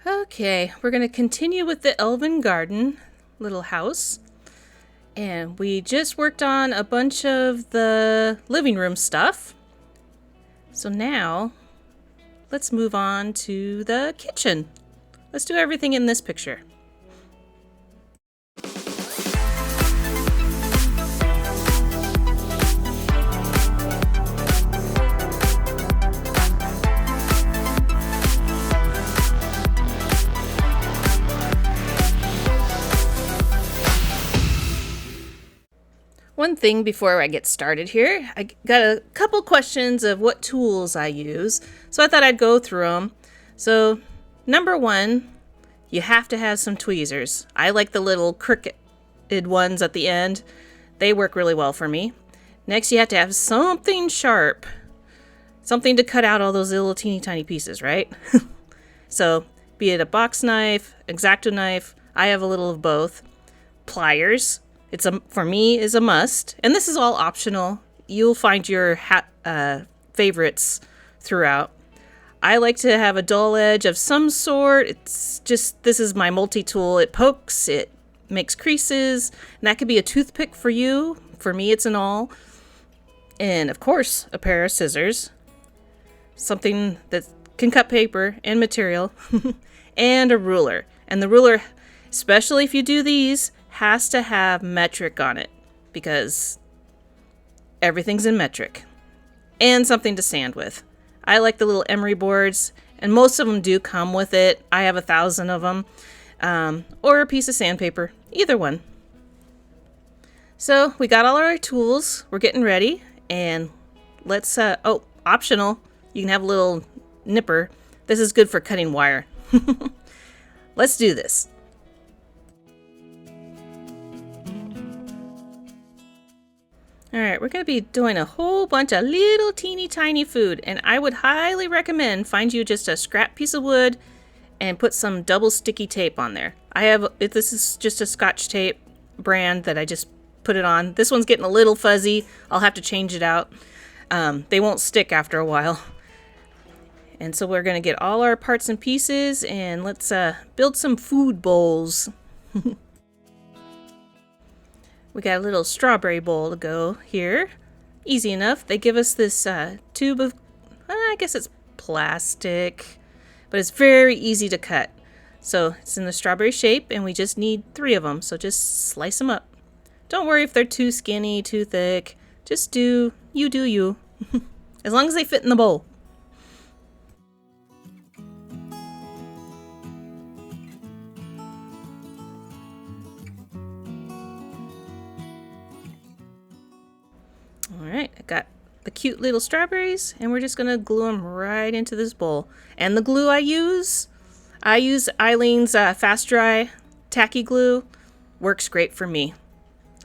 Okay, we're going to continue with the Elven Garden little house. And we just worked on a bunch of the living room stuff. So now, let's move on to the kitchen. Let's do everything in this picture. One thing before I get started here, I got a couple questions of what tools I use, so I thought I'd go through them. So, number one, you have to have some tweezers. I like the little crooked ones at the end. They work really well for me. Next, you have to have something sharp. Something to cut out all those little teeny tiny pieces, right? So, be it a box knife, X-Acto knife, I have a little of both. Pliers. For me is a must, and this is all optional. You'll find your favorites throughout. I like to have a dull edge of some sort. This is my multi-tool. It pokes, it makes creases, and that could be a toothpick for you. For me, it's an awl. And of course, a pair of scissors. Something that can cut paper and material. And a ruler. And the ruler, especially if you do these, has to have metric on it because everything's in metric. And something to sand with. I like the little emery boards, and most of them do come with it. I have 1,000 of them. Or a piece of sandpaper. Either one. So we got all our tools. We're getting ready. And let's, optional. You can have a little nipper. This is good for cutting wire. Let's do this. Alright, we're going to be doing a whole bunch of little teeny tiny food, and I would highly recommend find you just a scrap piece of wood and put some double sticky tape on there. This is just a Scotch tape brand that I just put it on. This one's getting a little fuzzy. I'll have to change it out. They won't stick after a while. And so we're going to get all our parts and pieces, and let's build some food bowls. We got a little strawberry bowl to go here. Easy enough. They give us this tube of, I guess it's plastic, but it's very easy to cut. So it's in the strawberry shape, and we just need 3 of them. So just slice them up. Don't worry if they're too skinny, too thick. Just do you. As long as they fit in the bowl. Alright, I got the cute little strawberries, and we're just going to glue them right into this bowl. And the glue I use Eileen's Fast Dry Tacky Glue. Works great for me.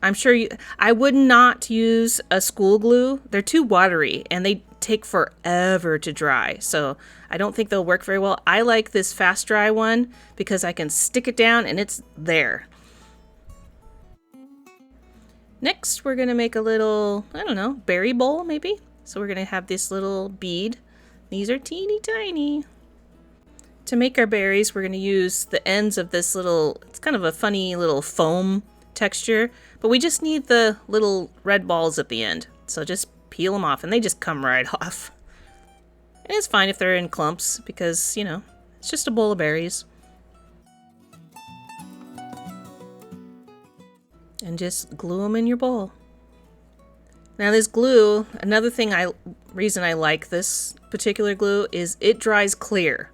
I would not use a school glue. They're too watery, and they take forever to dry. So I don't think they'll work very well. I like this Fast Dry one because I can stick it down and it's there. Next, we're going to make a little, berry bowl maybe. So we're going to have this little bead. These are teeny tiny. To make our berries, we're going to use the ends of this it's kind of a funny little foam texture. But we just need the little red balls at the end. So just peel them off, and they just come right off. And it's fine if they're in clumps because, it's just a bowl of berries. And just glue them in your bowl. Now this glue, another reason I like this particular glue is it dries clear.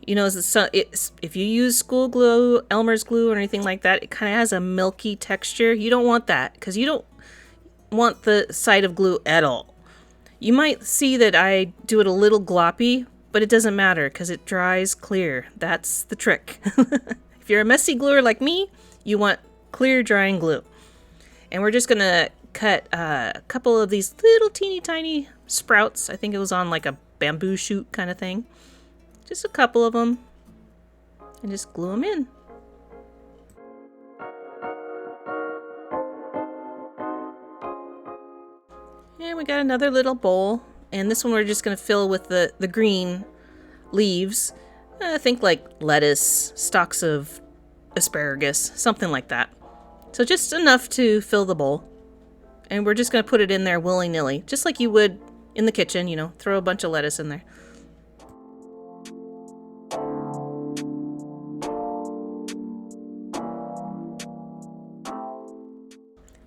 If you use school glue, Elmer's glue, or anything like that, it kind of has a milky texture. You don't want that because you don't want the sight of glue at all. You might see that I do it a little gloppy, but it doesn't matter because it dries clear. That's the trick. If you're a messy gluer like me, you want clear drying glue. And we're just going to cut a couple of these little teeny tiny sprouts. I think it was on like a bamboo shoot kind of thing. Just a couple of them. And just glue them in. And we got another little bowl. And this one we're just going to fill with the green leaves. Think like lettuce, stalks of asparagus, something like that. So just enough to fill the bowl. And we're just going to put it in there willy-nilly, just like you would in the kitchen, you know, throw a bunch of lettuce in there.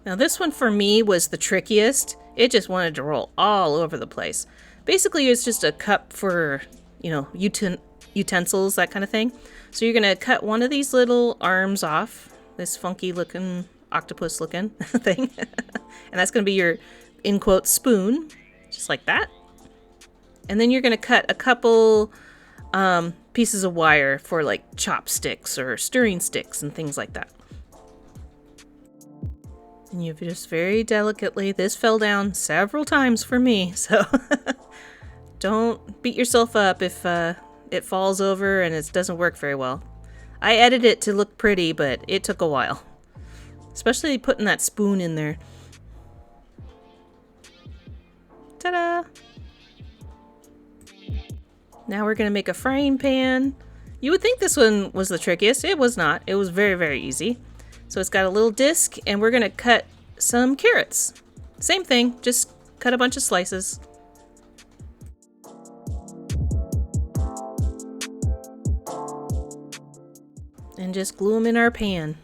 Now this one for me was the trickiest. It just wanted to roll all over the place. Basically, it's just a cup for, you know, utensils, that kind of thing. So you're going to cut one of these little arms off, this funky looking, octopus looking thing. And that's going to be your, in quotes, spoon, just like that. And then you're going to cut a couple pieces of wire for like chopsticks or stirring sticks and things like that. And you just very delicately, this fell down several times for me, so don't beat yourself up if it falls over and it doesn't work very well. I edited it to look pretty, but it took a while. Especially putting that spoon in there. Ta-da! Now we're going to make a frying pan. You would think this one was the trickiest. It was not. It was very, very easy. So it's got a little disc, and we're going to cut some carrots. Same thing, just cut a bunch of slices. And just glue them in our pan.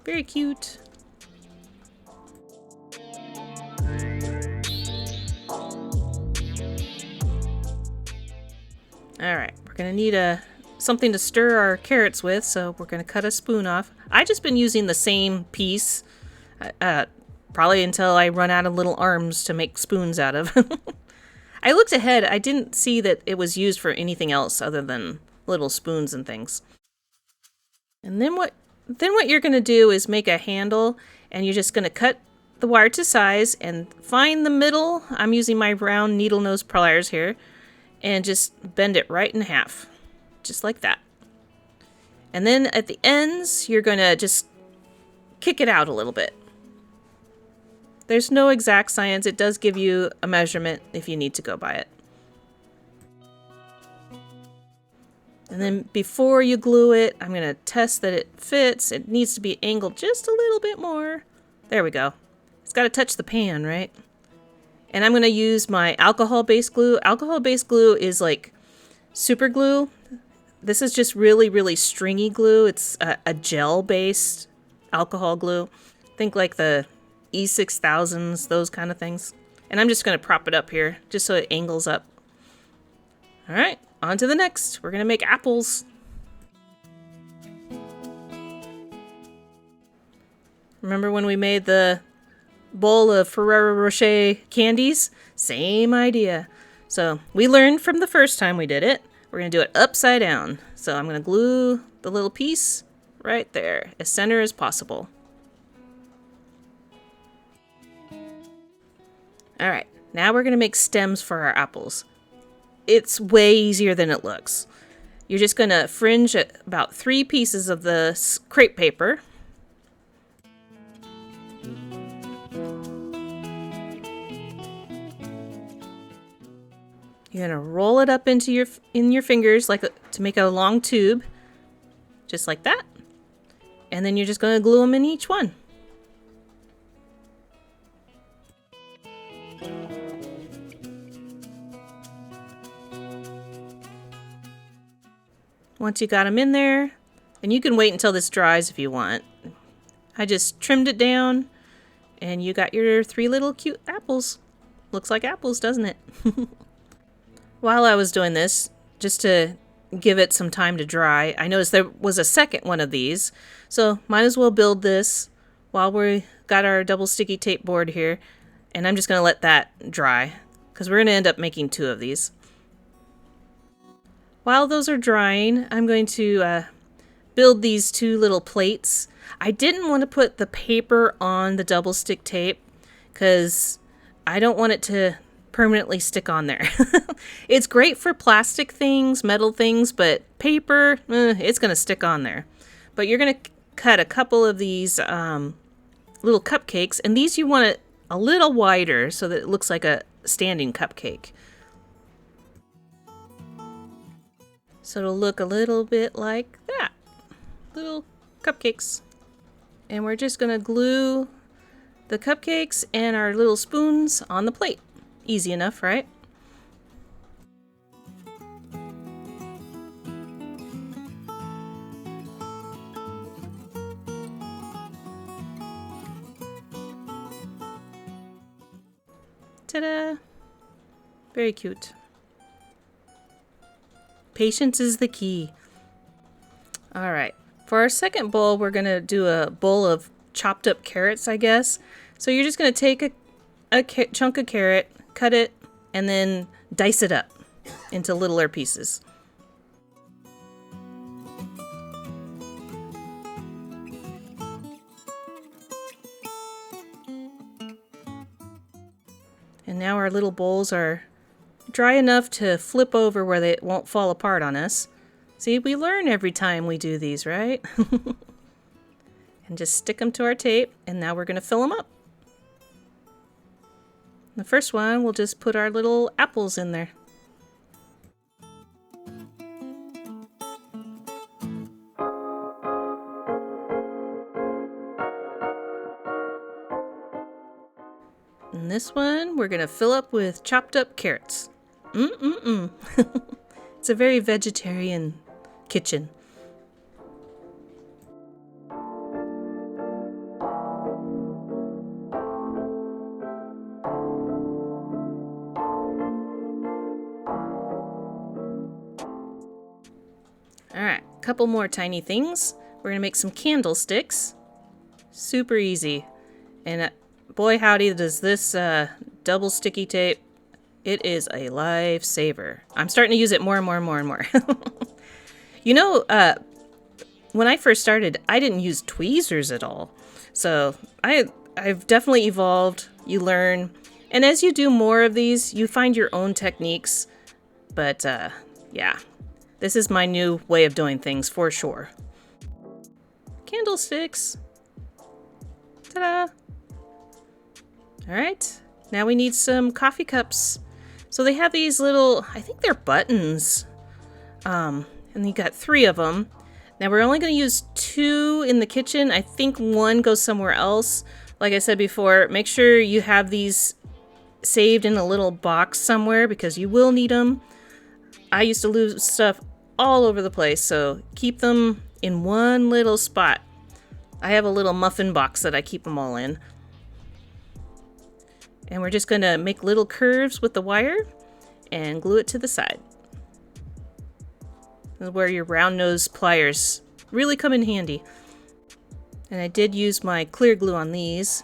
Very cute. Alright, we're going to need something to stir our carrots with, so we're going to cut a spoon off. I've just been using the same piece, probably until I run out of little arms to make spoons out of. I looked ahead, I didn't see that it was used for anything else other than little spoons and things. And then what you're going to do is make a handle, and you're just going to cut the wire to size and find the middle. I'm using my round needle nose pliers here, and just bend it right in half. Just like that. And then at the ends, you're going to just kick it out a little bit. There's no exact science. It does give you a measurement if you need to go by it. And then before you glue it, I'm going to test that it fits. It needs to be angled just a little bit more. There we go. It's got to touch the pan, right? And I'm going to use my alcohol-based glue. Alcohol-based glue is like super glue. This is just really, really stringy glue. It's a gel-based alcohol glue. Think like the E6000s, those kind of things. And I'm just going to prop it up here, just so it angles up. All right, on to the next. We're going to make apples. Remember when we made the bowl of Ferrero Rocher candies? Same idea. So we learned from the first time we did it. We're going to do it upside down. So I'm going to glue the little piece right there, as center as possible. All right, now we're going to make stems for our apples. It's way easier than it looks. You're just going to fringe about 3 pieces of the crepe paper. You're going to roll it up into your fingers like to make a long tube, just like that. And then you're just going to glue them in each one. Once you got them in there, and you can wait until this dries if you want. I just trimmed it down, and you got your 3 little cute apples. Looks like apples, doesn't it? While I was doing this, just to give it some time to dry, I noticed there was a second one of these, so might as well build this while we got our double sticky tape board here, and I'm just going to let that dry, because we're going to end up making 2 of these. While those are drying, I'm going to build these 2 little plates. I didn't want to put the paper on the double stick tape, because I don't want it to permanently stick on there. It's great for plastic things, metal things, but paper, it's going to stick on there. But you're going to cut a couple of these little cupcakes, and these you want it a little wider so that it looks like a standing cupcake. So it'll look a little bit like that. Little cupcakes. And we're just gonna glue the cupcakes and our little spoons on the plate. Easy enough, right? Ta-da! Very cute. Patience is the key. All right. For our second bowl, we're going to do a bowl of chopped up carrots, I guess. So you're just going to take a chunk of carrot, cut it, and then dice it up into littler pieces. And now our little bowls are dry enough to flip over where they won't fall apart on us. See, we learn every time we do these, right? And just stick them to our tape, and now we're going to fill them up. The first one, we'll just put our little apples in there. And this one, we're going to fill up with chopped up carrots. It's a very vegetarian kitchen. Alright, a couple more tiny things. We're going to make some candlesticks. Super easy. And boy howdy does this double sticky tape. It is a lifesaver. I'm starting to use it more and more and more and more. You know, when I first started, I didn't use tweezers at all. So I've definitely evolved. You learn. And as you do more of these, you find your own techniques. But yeah, this is my new way of doing things for sure. Candlesticks. Ta-da! All right, now we need some coffee cups. So they have these little, I think they're buttons. And you got 3 of them. Now we're only going to use 2 in the kitchen. I think 1 goes somewhere else. Like I said before, make sure you have these saved in a little box somewhere because you will need them. I used to lose stuff all over the place, so keep them in one little spot. I have a little muffin box that I keep them all in. And we're just going to make little curves with the wire and glue it to the side. This is where your round nose pliers really come in handy. And I did use my clear glue on these.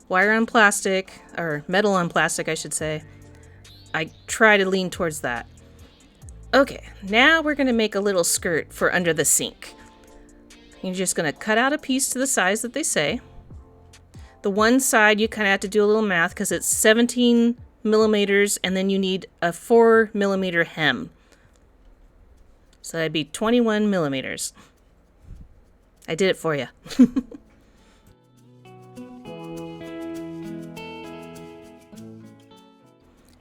Wire on plastic, or metal on plastic, I should say. I try to lean towards that. Okay, now we're going to make a little skirt for under the sink. You're just going to cut out a piece to the size that they say. The one side you kind of have to do a little math because it's 17 millimeters and then you need a 4 millimeter hem. So that'd be 21 millimeters. I did it for you.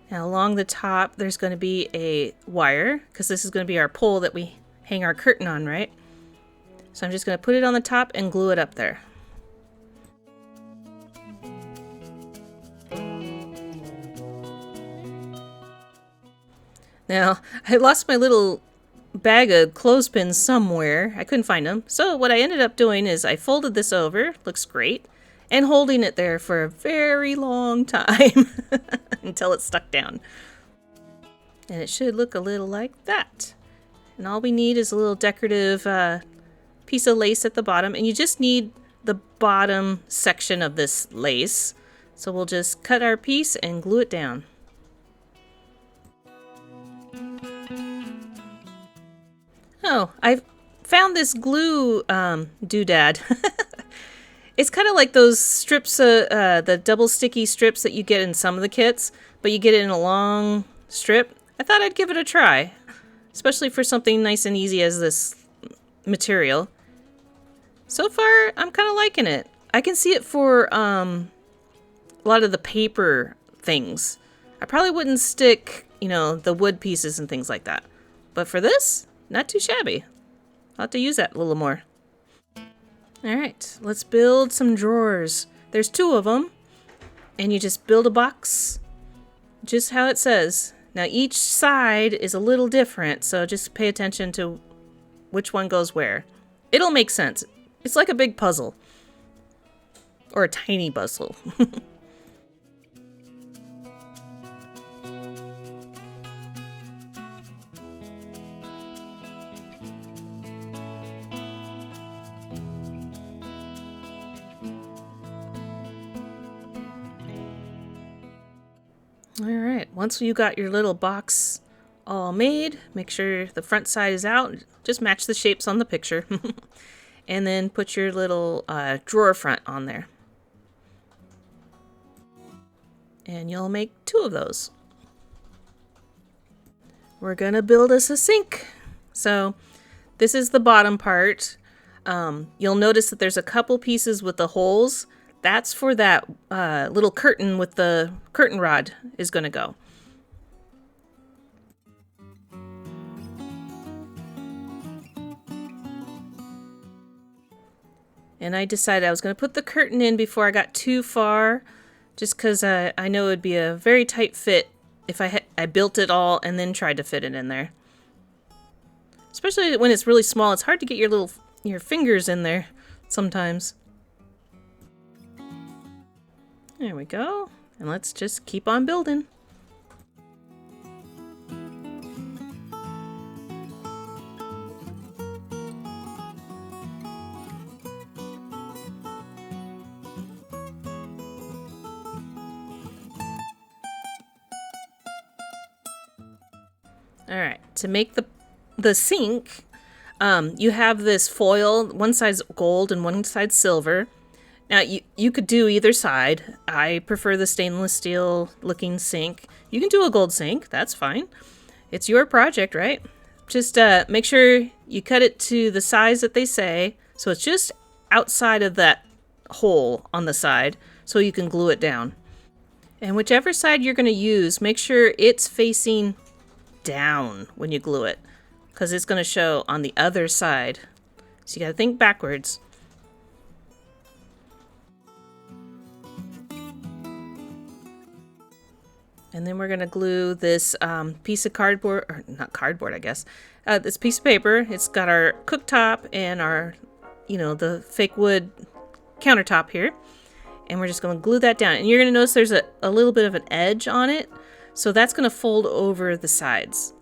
Now along the top there's going to be a wire because this is going to be our pole that we hang our curtain on, right? So I'm just going to put it on the top and glue it up there. Now, I lost my little bag of clothespins somewhere. I couldn't find them. So what I ended up doing is I folded this over, looks great, and holding it there for a very long time until it stuck down. And it should look a little like that. And all we need is a little decorative piece of lace at the bottom. And you just need the bottom section of this lace. So we'll just cut our piece and glue it down. Oh, I found this glue doodad. It's kind of like those strips, the double sticky strips that you get in some of the kits, but you get it in a long strip. I thought I'd give it a try, especially for something nice and easy as this material. So far, I'm kind of liking it. I can see it for a lot of the paper things. I probably wouldn't stick, you know, the wood pieces and things like that. But for this, not too shabby. I'll have to use that a little more. Alright, let's build some drawers. There's 2 of them, and you just build a box just how it says. Now each side is a little different, so just pay attention to which one goes where. It'll make sense. It's like a big puzzle. Or a tiny puzzle. Alright, once you got your little box all made, make sure the front side is out. Just match the shapes on the picture. And then put your little drawer front on there. And you'll make 2 of those. We're gonna build us a sink. So this is the bottom part. You'll notice that there's a couple pieces with the holes. That's for that little curtain with the curtain rod is going to go. And I decided I was going to put the curtain in before I got too far, just because I know it would be a very tight fit if I built it all and then tried to fit it in there. Especially when it's really small, it's hard to get your fingers in there sometimes. There we go. And let's just keep on building. Alright, to make the sink, you have this foil, one side's gold and one side's silver. Now, you could do either side. I prefer the stainless steel looking sink. You can do a gold sink, that's fine. It's your project, right? Just make sure you cut it to the size that they say, so it's just outside of that hole on the side, so you can glue it down. And whichever side you're going to use, make sure it's facing down when you glue it, because it's going to show on the other side. So you got to think backwards. And then we're going to glue this piece of cardboard, or not cardboard, I guess. This piece of paper. It's got our cooktop and our, the fake wood countertop here. And we're just going to glue that down. And you're going to notice there's a little bit of an edge on it. So that's going to fold over the sides.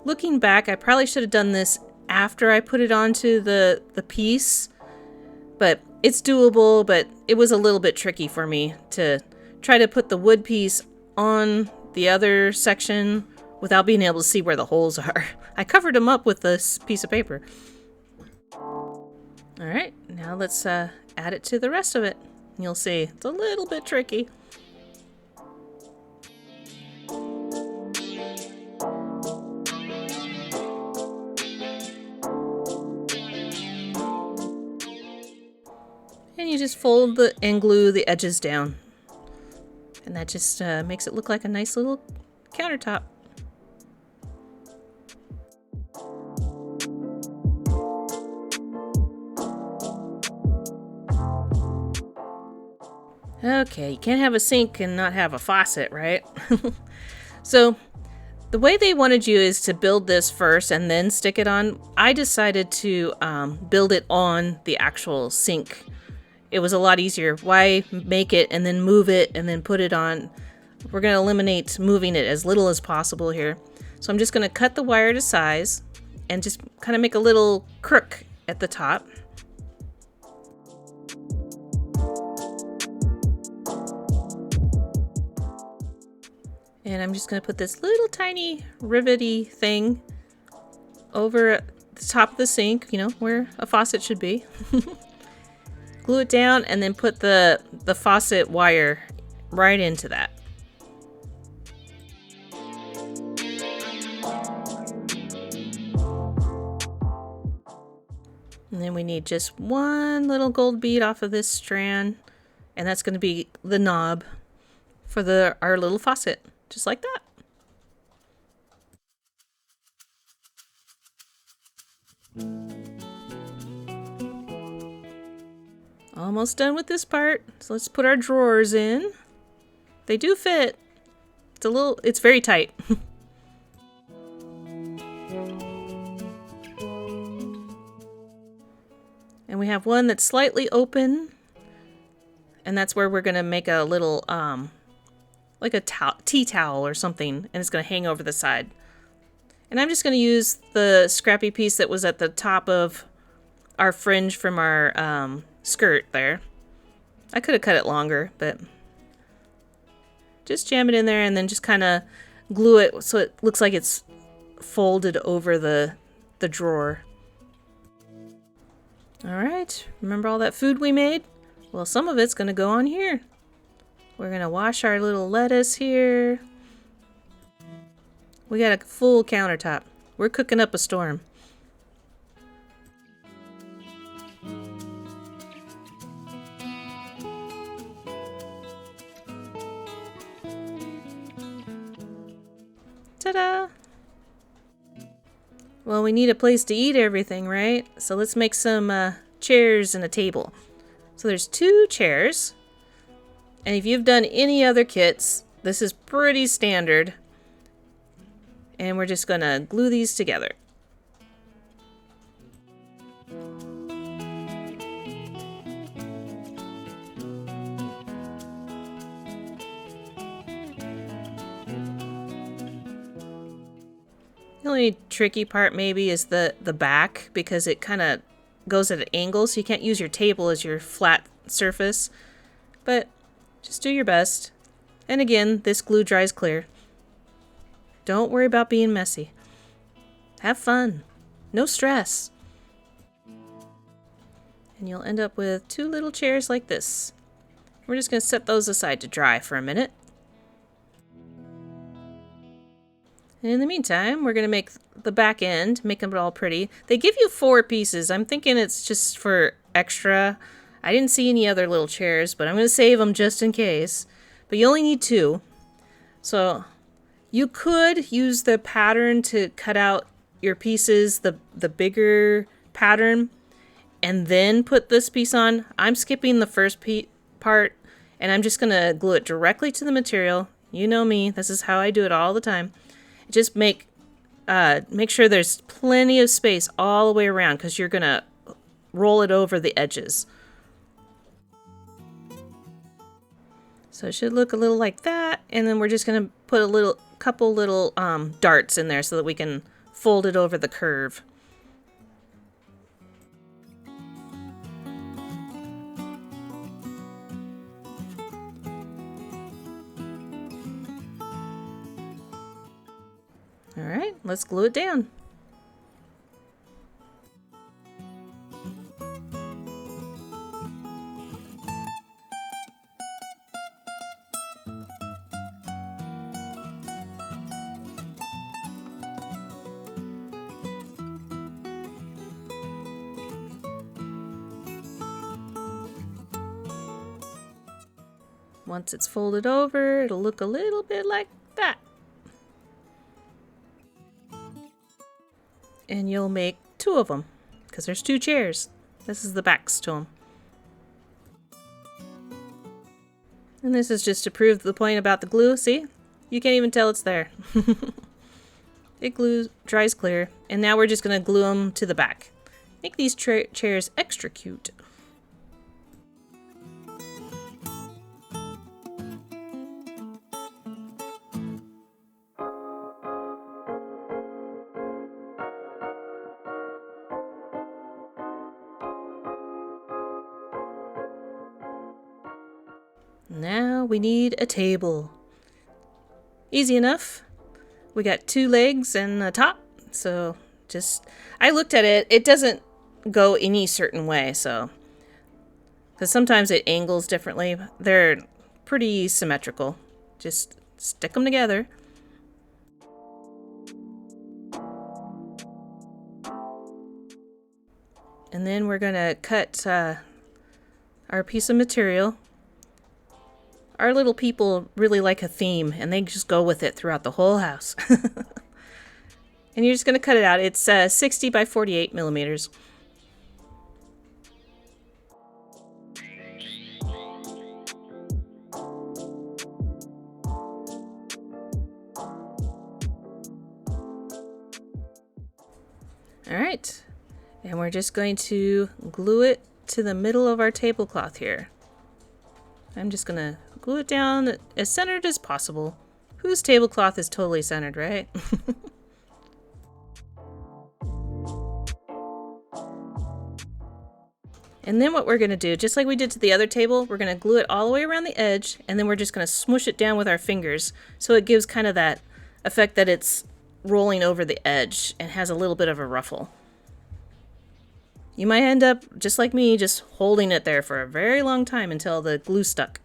Looking back, I probably should have done this after I put it onto the piece. But it's doable, but it was a little bit tricky for me to try to put the wood piece on the other section without being able to see where the holes are. I covered them up with this piece of paper. Alright, now let's add it to the rest of it. You'll see, it's a little bit tricky. And you just fold and glue the edges down. And that just makes it look like a nice little countertop. Okay, you can't have a sink and not have a faucet, right? So the way they wanted you is to build this first and then stick it on. I decided to build it on the actual sink. It was a lot easier. Why make it and then move it and then put it on? We're going to eliminate moving it as little as possible here. So I'm just going to cut the wire to size and just kind of make a little crook at the top. And I'm just going to put this little tiny rivety thing over the top of the sink, where a faucet should be. Glue it down and then put the faucet wire right into that. And then we need just one little gold bead off of this strand, and that's going to be the knob for our little faucet, just like that. almost done with this part. So let's put our drawers in. They do fit. It's very tight. And we have one that's slightly open. And that's where we're going to make a little, like a tea towel or something. And it's going to hang over the side. And I'm just going to use the scrappy piece that was at the top of our fringe from our skirt there. I could have cut it longer, but just jam it in there and then just kind of glue it so it looks like it's folded over the drawer. Alright, remember all that food we made? Well, some of it's going to go on here. We're going to wash our little lettuce here. We got a full countertop. We're cooking up a storm. Ta-da! Well, we need a place to eat everything, right? So let's make some chairs and a table. So there's 2 chairs. And if you've done any other kits, this is pretty standard. And we're just going to glue these together. The only tricky part maybe is the back, because it kind of goes at an angle, so you can't use your table as your flat surface. But just do your best. And again, this glue dries clear. Don't worry about being messy. Have fun. No stress. And you'll end up with 2 little chairs like this. We're just going to set those aside to dry for a minute. And in the meantime, we're going to make the back end, make them all pretty. They give you 4 pieces. I'm thinking it's just for extra. I didn't see any other little chairs, but I'm going to save them just in case. But you only need 2. So you could use the pattern to cut out your pieces, the bigger pattern, and then put this piece on. I'm skipping the first part, and I'm just going to glue it directly to the material. You know me. This is how I do it all the time. Just make sure there's plenty of space all the way around, because you're going to roll it over the edges. So it should look a little like that, and then we're just going to put a couple little darts in there so that we can fold it over the curve. Alright, let's glue it down. Once it's folded over, it'll look a little bit like that. And you'll make 2 of them, because there's 2 chairs. This is the backs to them. And this is just to prove the point about the glue. See? You can't even tell it's there. It dries clear. And now we're just going to glue them to the back. Make these chairs extra cute. Now we need a table. Easy enough. We got 2 legs and a top. So I looked at it. It doesn't go any certain way. So, because sometimes it angles differently. They're pretty symmetrical. Just stick them together. And then we're going to cut our piece of material. Our little people really like a theme, and they just go with it throughout the whole house. And you're just going to cut it out. It's 60 by 48 millimeters. All right. And we're just going to glue it to the middle of our tablecloth here. I'm just going to glue it down as centered as possible. Whose tablecloth is totally centered, right? And then what we're going to do, just like we did to the other table, we're going to glue it all the way around the edge, and then we're just going to smoosh it down with our fingers so it gives kind of that effect that it's rolling over the edge and has a little bit of a ruffle. You might end up, just like me, just holding it there for a very long time until the glue stuck.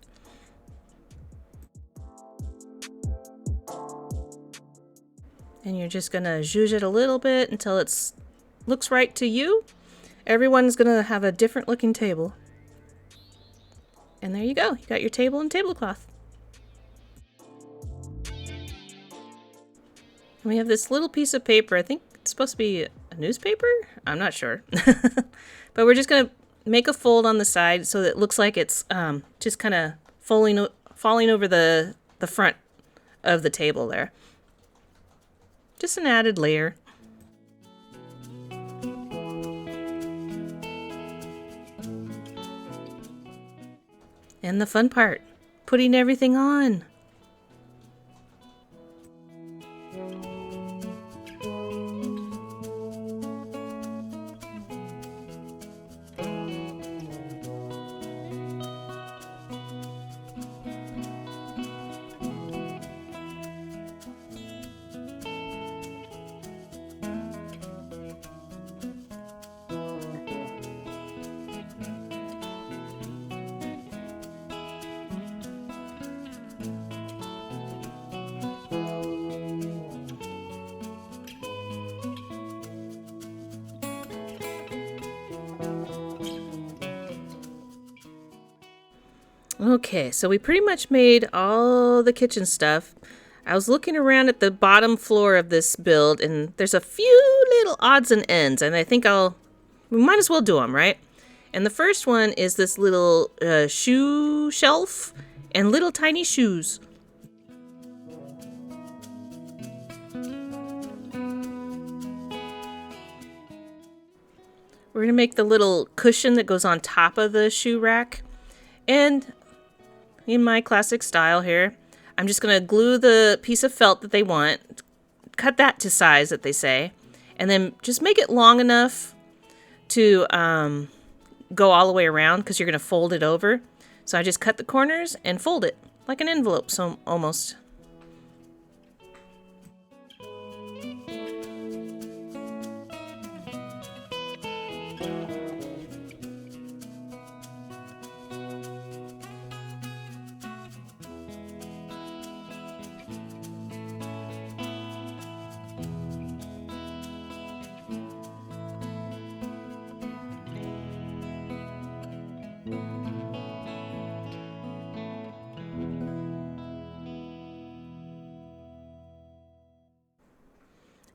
And you're just going to zhuzh it a little bit until it looks right to you. Everyone's going to have a different looking table. And there you go. You got your table and tablecloth. And we have this little piece of paper. I think it's supposed to be a newspaper? I'm not sure. But we're just going to make a fold on the side so that it looks like it's just kind of falling over the front of the table there. Just an added layer. And the fun part, putting everything on. Okay, so we pretty much made all the kitchen stuff. I was looking around at the bottom floor of this build, and there's a few little odds and ends, and I think we might as well do them, right? And the first one is this little shoe shelf and little tiny shoes. We're going to make the little cushion that goes on top of the shoe rack. And in my classic style here, I'm just going to glue the piece of felt that they want, cut that to size that they say, and then just make it long enough to go all the way around because you're going to fold it over. So I just cut the corners and fold it like an envelope, so almost.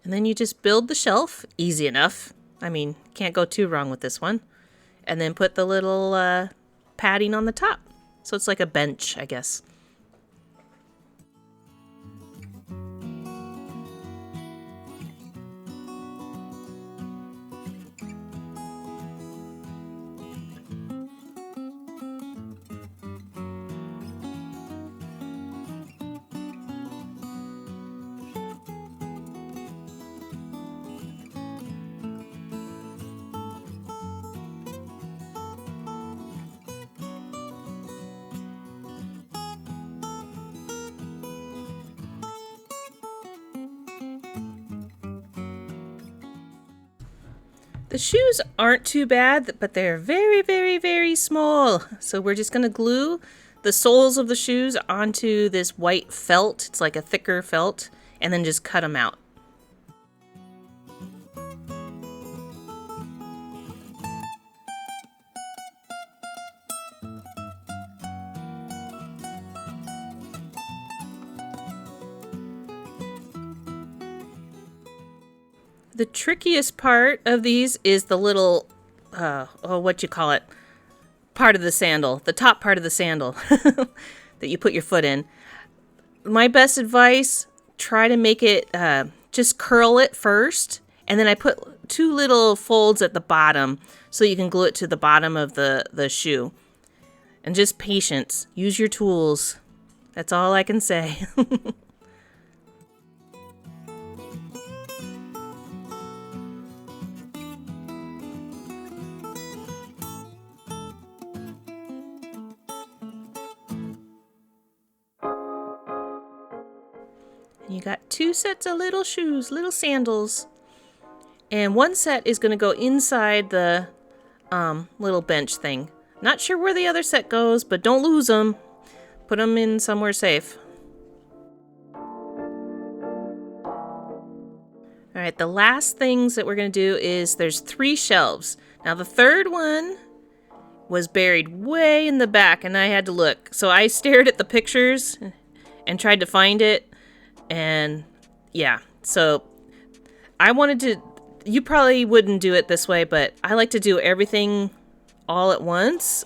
And then you just build the shelf, easy enough. I mean, can't go too wrong with this one. And then put the little padding on the top. So it's like a bench, I guess. The shoes aren't too bad, but they're very, very, very small. So we're just going to glue the soles of the shoes onto this white felt. It's like a thicker felt, and then just cut them out. The trickiest part of these is the little, what you call it, part of the sandal, the top part of the sandal that you put your foot in. My best advice, try to make it, just curl it first, and then I put two little folds at the bottom so you can glue it to the bottom of the shoe. And just patience. Use your tools. That's all I can say. You got two sets of little shoes, little sandals. And one set is going to go inside the little bench thing. Not sure where the other set goes, but don't lose them. Put them in somewhere safe. All right, the last things that we're going to do is there's 3 shelves. Now the third one was buried way in the back and I had to look. So I stared at the pictures and tried to find it. And yeah, so I wanted to, you probably wouldn't do it this way, but I like to do everything all at once.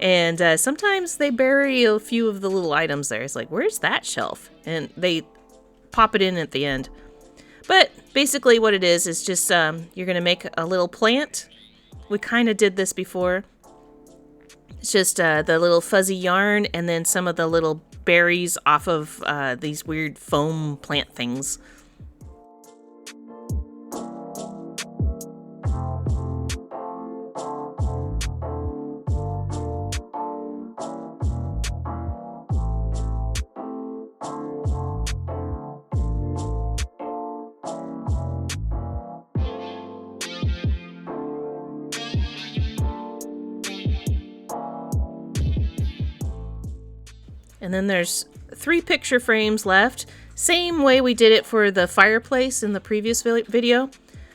And sometimes they bury a few of the little items there. It's like, where's that shelf? And they pop it in at the end. But basically what it is just you're going to make a little plant. We kind of did this before. It's just the little fuzzy yarn and then some of the little berries off of these weird foam plant things. And then there's 3 picture frames left. Same way we did it for the fireplace in the previous video.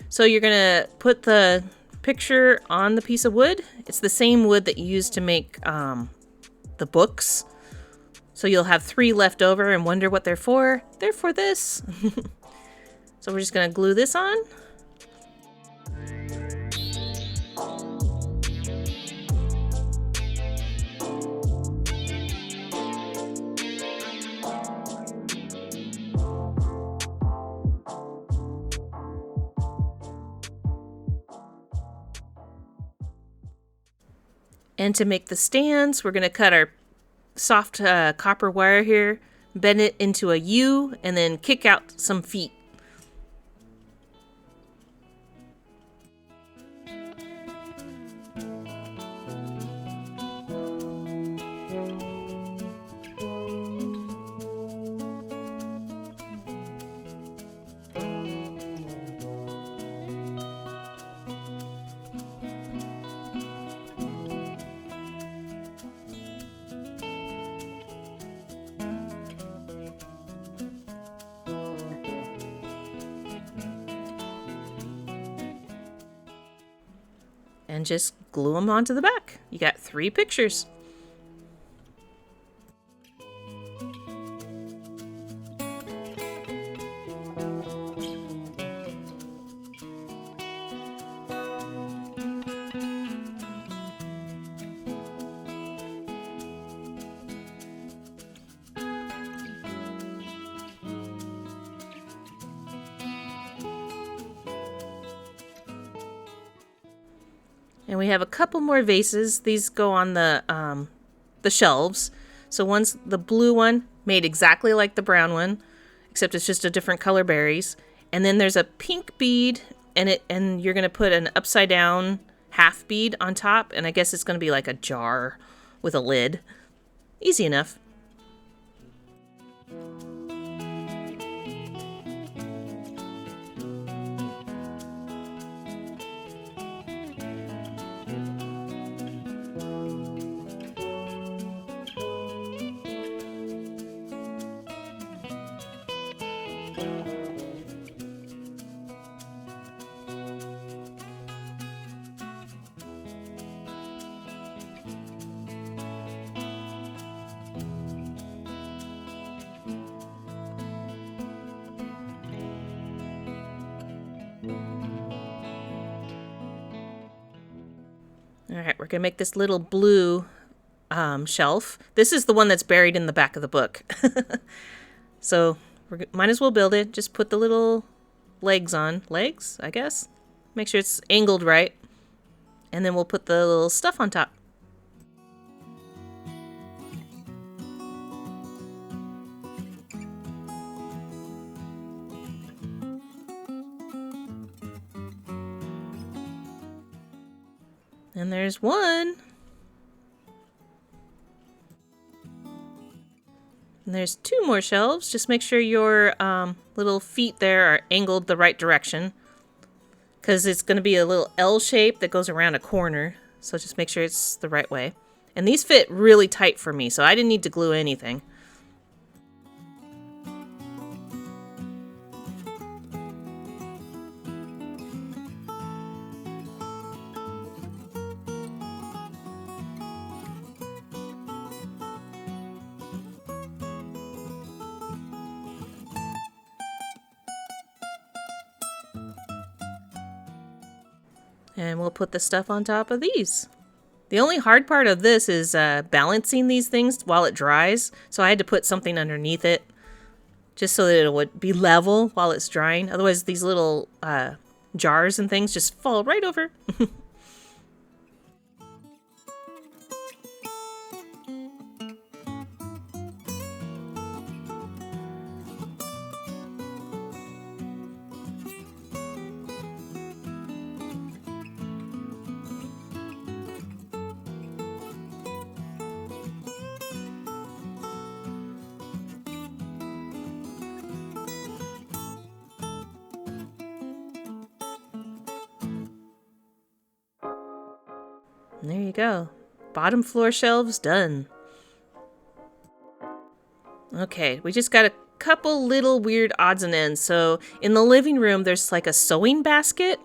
So you're going to put the picture on the piece of wood. It's the same wood that you used to make the books. So you'll have 3 left over and wonder what they're for. They're for this. So we're just going to glue this on. And to make the stands, we're going to cut our soft copper wire here, bend it into a U, and then kick out some feet. And just glue them onto the back. You got 3 pictures. And we have a couple more vases. These go on the shelves. So one's the blue one, made exactly like the brown one, except it's just a different color berries. And then there's a pink bead, and you're gonna put an upside down half bead on top, and I guess it's gonna be like a jar with a lid. Easy enough. All right, we're gonna make this little blue shelf. This is the one that's buried in the back of the book. So might as well build it. Just put the little legs on. Legs, I guess? Make sure it's angled right. And then we'll put the little stuff on top. And there's one. And there's two more shelves. Just make sure your little feet there are angled the right direction, because it's going to be a little L shape that goes around a corner. So just make sure it's the right way. And these fit really tight for me, so I didn't need to glue anything. And we'll put the stuff on top of these. The only hard part of this is balancing these things while it dries. So I had to put something underneath it just so that it would be level while it's drying. Otherwise, these little jars and things just fall right over. And there you go. Bottom floor shelves done. Okay, we just got a couple little weird odds and ends. So in the living room, there's like a sewing basket.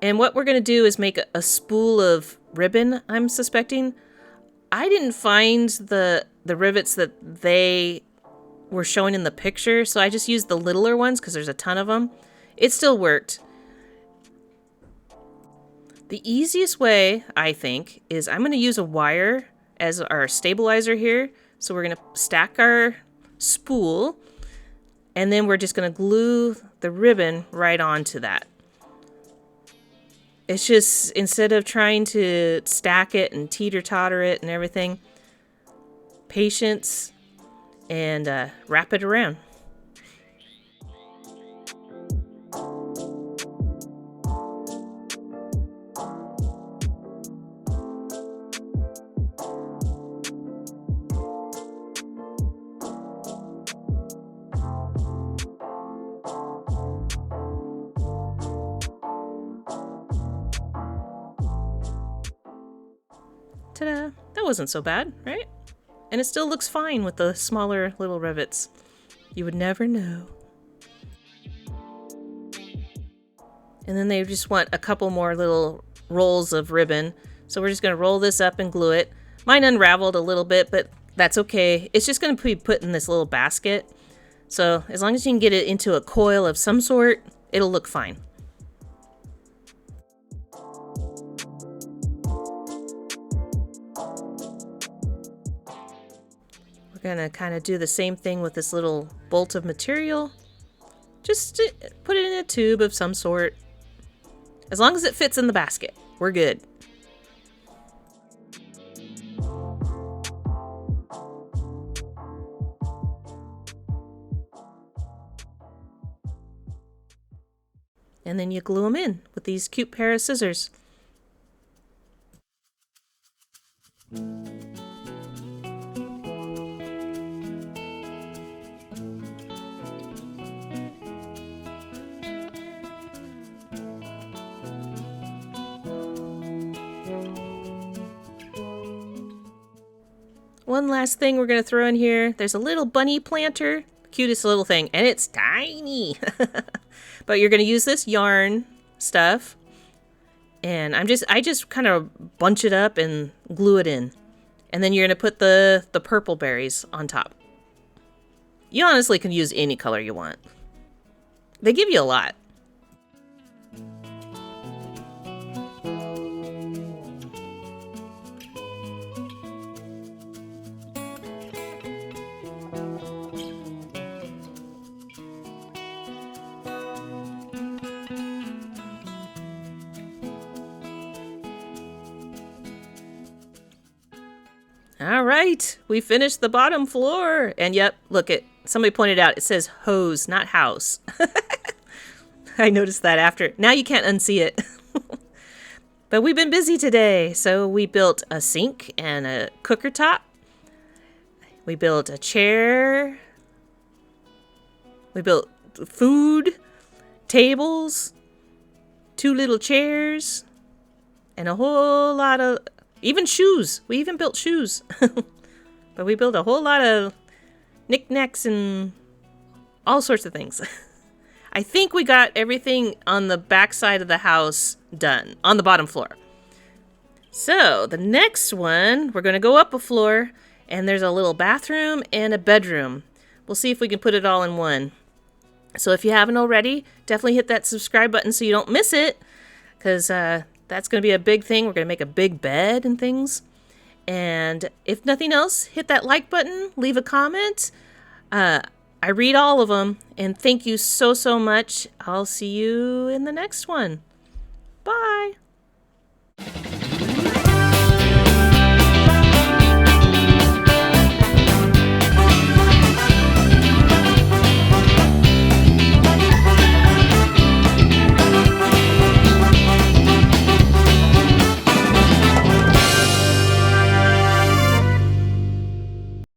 And what we're going to do is make a spool of ribbon, I'm suspecting. I didn't find the rivets that they were showing in the picture, so I just used the littler ones because there's a ton of them. It still worked. The easiest way, I think, is I'm going to use a wire as our stabilizer here. So we're going to stack our spool, and then we're just going to glue the ribbon right onto that. It's just, instead of trying to stack it and teeter-totter it and everything, patience and wrap it around. Ta-da! That wasn't so bad, right? And it still looks fine with the smaller little rivets. You would never know. And then they just want a couple more little rolls of ribbon. So we're just going to roll this up and glue it. Mine unraveled a little bit, but that's okay. It's just going to be put in this little basket. So as long as you can get it into a coil of some sort, it'll look fine. We're going to kind of do the same thing with this little bolt of material. Just put it in a tube of some sort. As long as it fits in the basket, we're good. And then you glue them in with these cute pair of scissors. One last thing we're going to throw in here. There's a little bunny planter. Cutest little thing. And it's tiny. But you're going to use this yarn stuff. And I just kind of bunch it up and glue it in. And then you're going to put the purple berries on top. You honestly can use any color you want. They give you a lot. All right, we finished the bottom floor. And yep, look, somebody pointed out, it says hose, not house. I noticed that after. Now you can't unsee it. But we've been busy today. So we built a sink and a cooker top. We built a chair. We built food, tables, 2 little chairs, and a whole lot of, even shoes. We even built shoes. But we built a whole lot of knickknacks and all sorts of things. I think we got everything on the back side of the house done, on the bottom floor. So the next one, we're going to go up a floor, and there's a little bathroom and a bedroom. We'll see if we can put it all in one. So if you haven't already, definitely hit that subscribe button so you don't miss it, because that's going to be a big thing. We're going to make a big bed and things. And if nothing else, hit that like button, leave a comment. I read all of them, and thank you so, so much. I'll see you in the next one. Bye.